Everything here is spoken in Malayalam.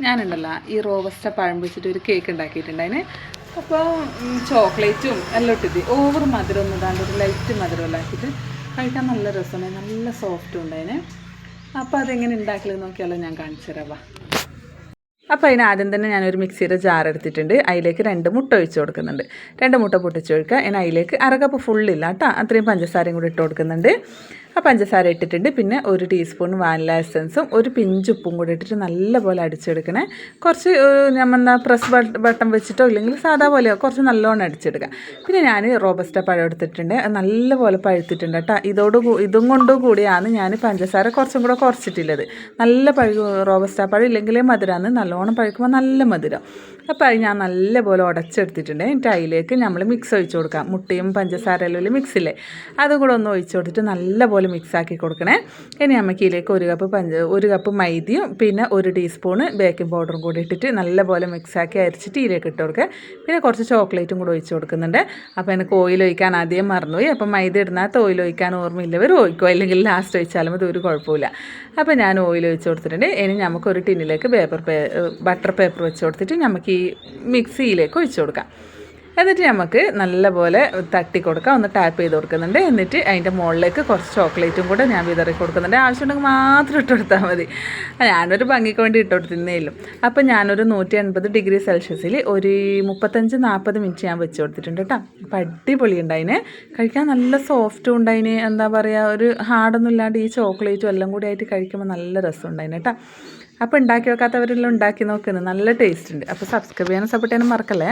ഞാനുണ്ടല്ലോ ഈ റോബസ്റ്റ പഴം വെച്ചിട്ട് ഒരു കേക്ക് ഉണ്ടാക്കിയിട്ടുണ്ടായിന്. അപ്പോൾ ചോക്ലേറ്റും എല്ലാം ഇട്ടിട്ട് ഓവർ മധുരം ഒന്നും ഇതാണ്ട് ഒരു ലൈറ്റ് മധുരം ആക്കിയിട്ട് കഴിക്കാൻ നല്ല രസമാണ്, നല്ല സോഫ്റ്റും ഉണ്ടായിന്. അപ്പോൾ അതെങ്ങനെ ഉണ്ടാക്കലെന്ന് നോക്കിയാലോ, ഞാൻ കാണിച്ചു തരാം. അപ്പോൾ അതിന് ആദ്യം തന്നെ ഞാനൊരു മിക്സിയുടെ ജാർ എടുത്തിട്ടുണ്ട്. അതിലേക്ക് 2 മുട്ട ഒഴിച്ച് കൊടുക്കുന്നുണ്ട്. 2 മുട്ട പൊട്ടിച്ച് ഒഴിക്കുക. ഇനി അതിലേക്ക് അരകപ്പ് ഫുള്ളില്ല കേട്ടോ, അത്രയും പഞ്ചസാരയും കൂടി ഇട്ട് കൊടുക്കുന്നുണ്ട്. ആ പഞ്ചസാര ഇട്ടിട്ടുണ്ട്. പിന്നെ 1 ടീസ്പൂൺ വാനില എസൻസും 1 പിഞ്ച് ഉപ്പും കൂടി ഇട്ടിട്ട് നല്ലപോലെ അടിച്ചെടുക്കണേ. കുറച്ച് നമ്മൾ പ്രസ് ബട്ടൺ വെച്ചിട്ടോ ഇല്ലെങ്കിൽ സാധാ പോലെയോ കുറച്ച് നല്ലോണം അടിച്ചെടുക്കുക. പിന്നെ ഞാൻ റോബസ്റ്റ പഴം എടുത്തിട്ടുണ്ട്, നല്ലപോലെ പഴുത്തിട്ടുണ്ട് കേട്ടോ. ഇതും കൊണ്ടും കൂടിയാണ് ഞാൻ പഞ്ചസാര കുറച്ചും കൂടെ കുറച്ചിട്ടുള്ളത്. നല്ല റോബസ്റ്റ പഴം ഇല്ലെങ്കിലേ മധുരമാണ്, നല്ലോണം പഴുക്കുമ്പോൾ നല്ല മധുരം. അപ്പോൾ അത് ഞാൻ നല്ലപോലെ ഉടച്ചെടുത്തിട്ടുണ്ട്. എന്നിട്ട് അതിലേക്ക് നമ്മൾ മിക്സ് ഒഴിച്ച് കൊടുക്കാം. മുട്ടയും പഞ്ചസാരയിലും മിക്സില്ലേ, അതും കൂടെ ഒന്ന് ഒഴിച്ച് കൊടുത്തിട്ട് നല്ലപോലെ മിക്സാക്കി കൊടുക്കണേ. ഇനി നമുക്ക് ഇതിലേക്ക് 1 കപ്പ് മൈദയും പിന്നെ 1 ടീസ്പൂണ് ബേക്കിംഗ് പൗഡറും കൂടി ഇട്ടിട്ട് നല്ലപോലെ മിക്സാക്കി അരിച്ചിട്ട് ഇതിലേക്ക് ഇട്ട് കൊടുക്കുക. പിന്നെ കുറച്ച് ചോക്ലേറ്റും കൂടെ ഒഴിച്ച് കൊടുക്കുന്നുണ്ട്. അപ്പോൾ എനിക്ക് ഓയിൽ ഒഴിക്കാൻ ആദ്യം മറന്നുപോയി. അപ്പോൾ മൈദ ഇടുന്നകത്ത് ഓയിൽ ഒഴിക്കാൻ ഓർമ്മയില്ലവർ ഒഴിക്കുക, അല്ലെങ്കിൽ ലാസ്റ്റ് ഒഴിച്ചാലും അത് ഒരു കുഴപ്പമില്ല. അപ്പോൾ ഞാൻ ഓയിൽ ഒഴിച്ച് കൊടുത്തിട്ടുണ്ട്. ഇനി നമുക്കൊരു ടിന്നിലേക്ക് ബട്ടർ പേപ്പർ വെച്ച് കൊടുത്തിട്ട് നമുക്ക് ഈ മിക്സിയിലേക്ക് ഒഴിച്ച് കൊടുക്കാം. എന്നിട്ട് നമുക്ക് നല്ലപോലെ തട്ടി കൊടുക്കാം, ഒന്ന് ടാപ്പ് ചെയ്ത് കൊടുക്കുന്നുണ്ട്. എന്നിട്ട് അതിൻ്റെ മുകളിലേക്ക് കുറച്ച് ചോക്ലേറ്റും കൂടെ ഞാൻ വിതറി കൊടുക്കുന്നുണ്ട്. ആവശ്യമുണ്ടെങ്കിൽ മാത്രം ഇട്ട് കൊടുത്താൽ മതി. ഞാനൊരു ഭംഗിക്ക് വേണ്ടി ഇട്ട് കൊടുത്തിരുന്നേ ഉള്ളൂ. അപ്പം ഞാനൊരു 180 ഡിഗ്രി സെൽഷ്യസിൽ ഒരു 35-40 മിനിറ്റ് ഞാൻ വെച്ച് കൊടുത്തിട്ടുണ്ട് കേട്ടോ. അപ്പം അടിപൊളി ഉണ്ടായിന്, കഴിക്കാൻ നല്ല സോഫ്റ്റും ഉണ്ടായിന്. എന്താ പറയുക, ഒരു ഹാർഡൊന്നും ഇല്ലാണ്ട് ഈ ചോക്ലേറ്റും എല്ലാം കൂടി ആയിട്ട് കഴിക്കുമ്പോൾ നല്ല രസം ഉണ്ടായിന് കേട്ടോ. അപ്പോൾ ഉണ്ടാക്കി വെക്കാത്തവരെല്ലാം ഉണ്ടാക്കി നോക്കുന്നത്, നല്ല ടേസ്റ്റ് ഉണ്ട്. അപ്പോൾ സബ്സ്ക്രൈബ് ചെയ്യാനും സപ്പോർട്ട് ചെയ്യാനും മറക്കല്ലേ.